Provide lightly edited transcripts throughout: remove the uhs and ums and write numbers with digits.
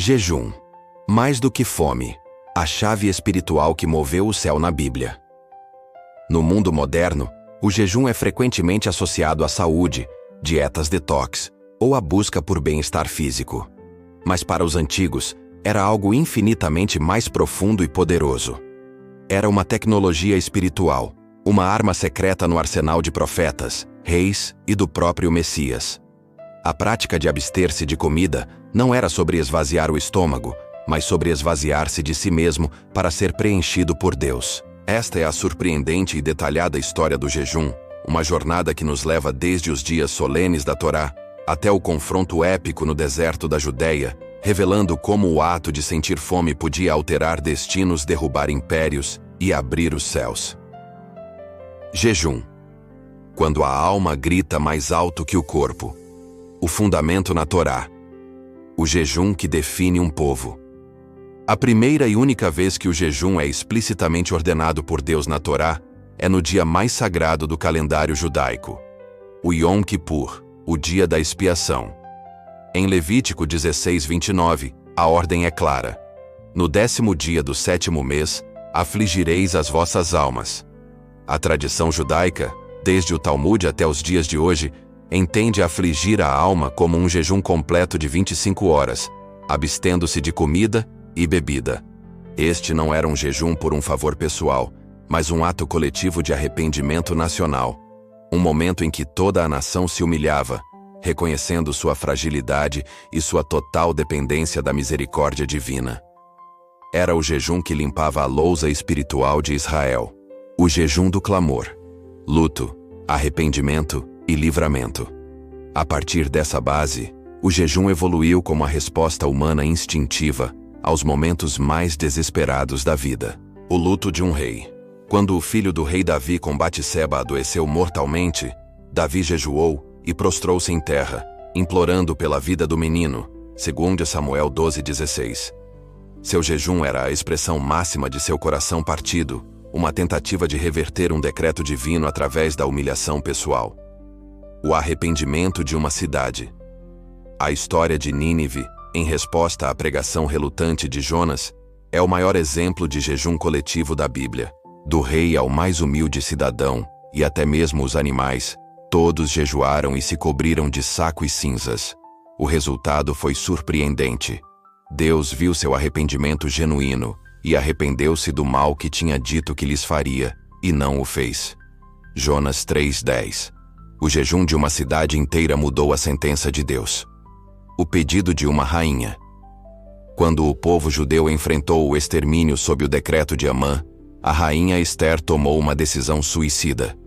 Jejum. Mais do que fome, a chave espiritual que moveu o céu na Bíblia. No mundo moderno, o jejum é frequentemente associado à saúde, dietas detox ou à busca por bem-estar físico. Mas para os antigos, era algo infinitamente mais profundo e poderoso. Era uma tecnologia espiritual, uma arma secreta no arsenal de profetas, reis e do próprio Messias. A prática de abster-se de comida não era sobre esvaziar o estômago, mas sobre esvaziar-se de si mesmo para ser preenchido por Deus. Esta é a surpreendente e detalhada história do jejum, uma jornada que nos leva desde os dias solenes da Torá até o confronto épico no deserto da Judéia, revelando como o ato de sentir fome podia alterar destinos, derrubar impérios e abrir os céus. Jejum. Quando a alma grita mais alto que o corpo. O fundamento na Torá. O jejum que define um povo. A primeira e única vez que o jejum é explicitamente ordenado por Deus na Torá é no dia mais sagrado do calendário judaico, o Yom Kippur, o dia da expiação. Em Levítico 16:29, a ordem é clara. No 10º dia do 7º mês, afligireis as vossas almas. A tradição judaica, desde o Talmud até os dias de hoje, entende afligir a alma como um jejum completo de 25 horas, abstendo-se de comida e bebida. Este não era um jejum por um favor pessoal, mas um ato coletivo de arrependimento nacional. Um momento em que toda a nação se humilhava, reconhecendo sua fragilidade e sua total dependência da misericórdia divina. Era o jejum que limpava a lousa espiritual de Israel. O jejum do clamor, luto, arrependimento e livramento. A partir dessa base, o jejum evoluiu como a resposta humana instintiva aos momentos mais desesperados da vida. O luto de um rei. Quando o filho do rei Davi com Batseba adoeceu mortalmente, Davi jejuou e prostrou-se em terra, implorando pela vida do menino, segundo Samuel 12:16. Seu jejum era a expressão máxima de seu coração partido, uma tentativa de reverter um decreto divino através da humilhação pessoal. O arrependimento de uma cidade. A história de Nínive, em resposta à pregação relutante de Jonas, é o maior exemplo de jejum coletivo da Bíblia. Do rei ao mais humilde cidadão, e até mesmo os animais, todos jejuaram e se cobriram de saco e cinzas. O resultado foi surpreendente. Deus viu seu arrependimento genuíno e arrependeu-se do mal que tinha dito que lhes faria, e não o fez. Jonas 3:10. O jejum de uma cidade inteira mudou a sentença de Deus. O pedido de uma rainha. Quando o povo judeu enfrentou o extermínio sob o decreto de Amã, a rainha Ester tomou uma decisão suicida: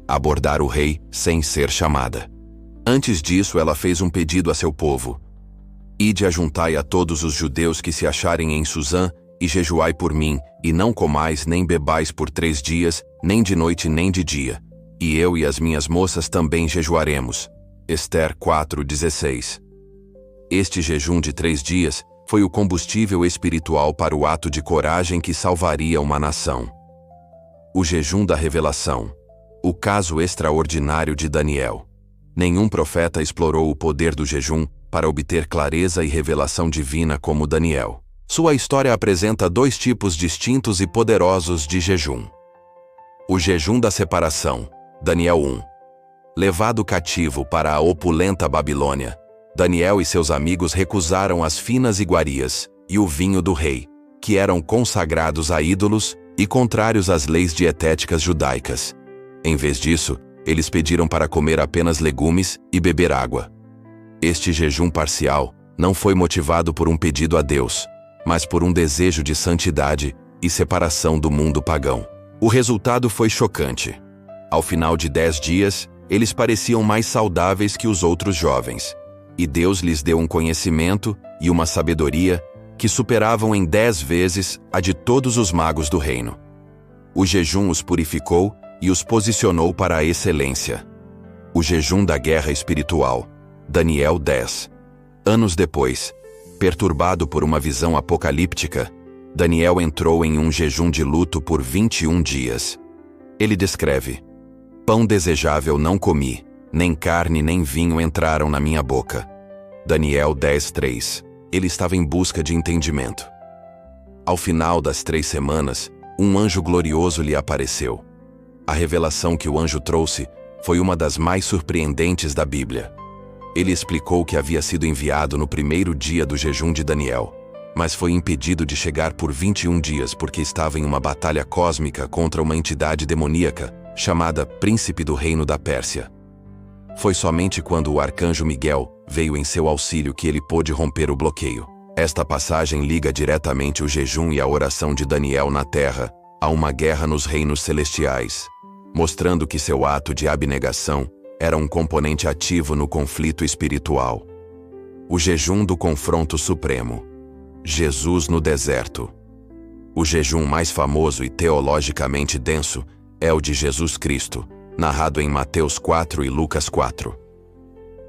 abordar o rei sem ser chamada. Antes disso, ela fez um pedido a seu povo: ide ajuntai a todos os judeus que se acharem em Susã, e jejuai por mim, e não comais nem bebais por 3 dias, nem de noite nem de dia. E eu e as minhas moças também jejuaremos. Ester 4:16. Este jejum de 3 dias foi o combustível espiritual para o ato de coragem que salvaria uma nação. O jejum da revelação. O caso extraordinário de Daniel. Nenhum profeta explorou o poder do jejum para obter clareza e revelação divina como Daniel. Sua história apresenta 2 tipos distintos e poderosos de jejum. O jejum da separação. Daniel 1. Levado cativo para a opulenta Babilônia, Daniel e seus amigos recusaram as finas iguarias e o vinho do rei, que eram consagrados a ídolos e contrários às leis dietéticas judaicas. Em vez disso, eles pediram para comer apenas legumes e beber água. Este jejum parcial não foi motivado por um pedido a Deus, mas por um desejo de santidade e separação do mundo pagão. O resultado foi chocante. Ao final de 10 dias, eles pareciam mais saudáveis que os outros jovens. E Deus lhes deu um conhecimento e uma sabedoria que superavam em 10 vezes a de todos os magos do reino. O jejum os purificou e os posicionou para a excelência. O jejum da guerra espiritual. Daniel 10. Anos depois, perturbado por uma visão apocalíptica, Daniel entrou em um jejum de luto por 21 dias. Ele descreve: pão desejável não comi, nem carne nem vinho entraram na minha boca. Daniel 10:3. Ele estava em busca de entendimento. Ao final das 3 semanas, um anjo glorioso lhe apareceu. A revelação que o anjo trouxe foi uma das mais surpreendentes da Bíblia. Ele explicou que havia sido enviado no primeiro dia do jejum de Daniel, mas foi impedido de chegar por 21 dias porque estava em uma batalha cósmica contra uma entidade demoníaca chamada Príncipe do Reino da Pérsia. Foi somente quando o arcanjo Miguel veio em seu auxílio que ele pôde romper o bloqueio. Esta passagem liga diretamente o jejum e a oração de Daniel na terra a uma guerra nos reinos celestiais, mostrando que seu ato de abnegação era um componente ativo no conflito espiritual. O jejum do confronto supremo. Jesus no deserto. O jejum mais famoso e teologicamente denso é o de Jesus Cristo, narrado em Mateus 4 e Lucas 4.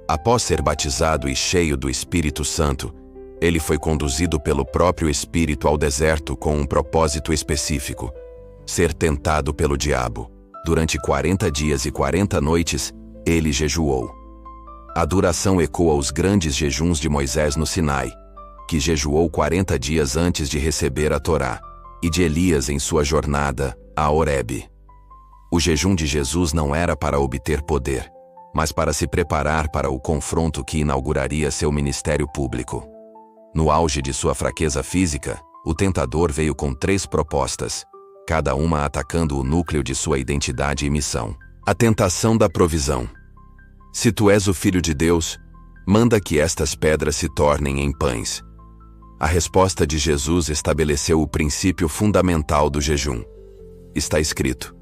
Após ser batizado e cheio do Espírito Santo, ele foi conduzido pelo próprio Espírito ao deserto com um propósito específico: ser tentado pelo diabo. Durante 40 dias e 40 noites, ele jejuou. A duração ecoa os grandes jejuns de Moisés no Sinai, que jejuou 40 dias antes de receber a Torá, e de Elias em sua jornada a Horebe. O jejum de Jesus não era para obter poder, mas para se preparar para o confronto que inauguraria seu ministério público. No auge de sua fraqueza física, o tentador veio com 3 propostas, cada uma atacando o núcleo de sua identidade e missão. A tentação da provisão. Se tu és o Filho de Deus, manda que estas pedras se tornem em pães. A resposta de Jesus estabeleceu o princípio fundamental do jejum. Está escrito: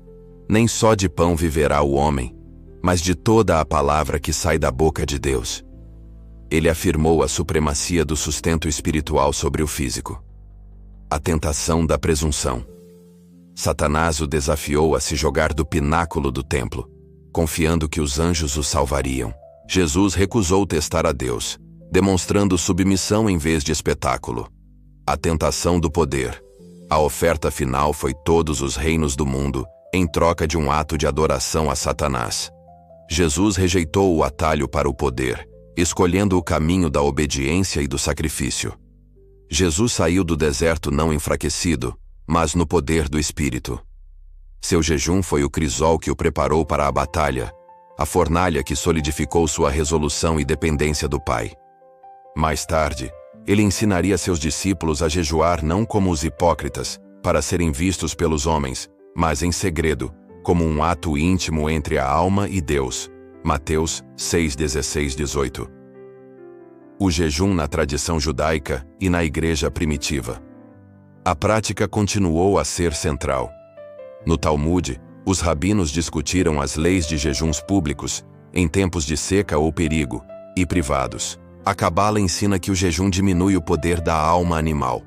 nem só de pão viverá o homem, mas de toda a palavra que sai da boca de Deus. Ele afirmou a supremacia do sustento espiritual sobre o físico. A tentação da presunção. Satanás o desafiou a se jogar do pináculo do templo, confiando que os anjos o salvariam. Jesus recusou testar a Deus, demonstrando submissão em vez de espetáculo. A tentação do poder. A oferta final foi todos os reinos do mundo, em troca de um ato de adoração a Satanás. Jesus rejeitou o atalho para o poder, escolhendo o caminho da obediência e do sacrifício. Jesus saiu do deserto não enfraquecido, mas no poder do Espírito. Seu jejum foi o crisol que o preparou para a batalha, a fornalha que solidificou sua resolução e dependência do Pai. Mais tarde, ele ensinaria seus discípulos a jejuar não como os hipócritas, para serem vistos pelos homens, mas em segredo, como um ato íntimo entre a alma e Deus. Mateus 6:16-18. O jejum na tradição judaica e na igreja primitiva. A prática continuou a ser central. No Talmud, os rabinos discutiram as leis de jejuns públicos, em tempos de seca ou perigo, e privados. A Cabala ensina que o jejum diminui o poder da alma animal,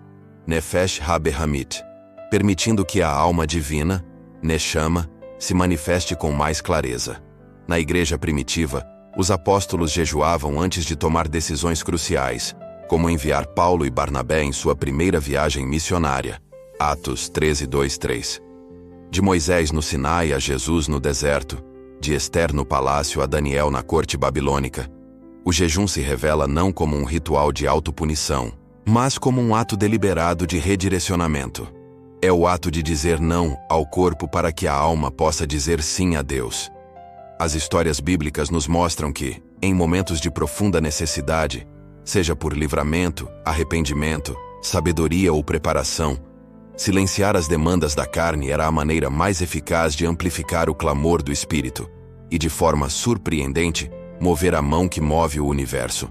Nefesh HaBehamit, permitindo que a alma divina, Neshama, se manifeste com mais clareza. Na igreja primitiva, os apóstolos jejuavam antes de tomar decisões cruciais, como enviar Paulo e Barnabé em sua primeira viagem missionária. Atos 13:2-3. De Moisés no Sinai a Jesus no deserto, de Ester no palácio a Daniel na corte babilônica, o jejum se revela não como um ritual de autopunição, mas como um ato deliberado de redirecionamento. É o ato de dizer não ao corpo para que a alma possa dizer sim a Deus. As histórias bíblicas nos mostram que, em momentos de profunda necessidade, seja por livramento, arrependimento, sabedoria ou preparação, silenciar as demandas da carne era a maneira mais eficaz de amplificar o clamor do Espírito e, de forma surpreendente, mover a mão que move o universo.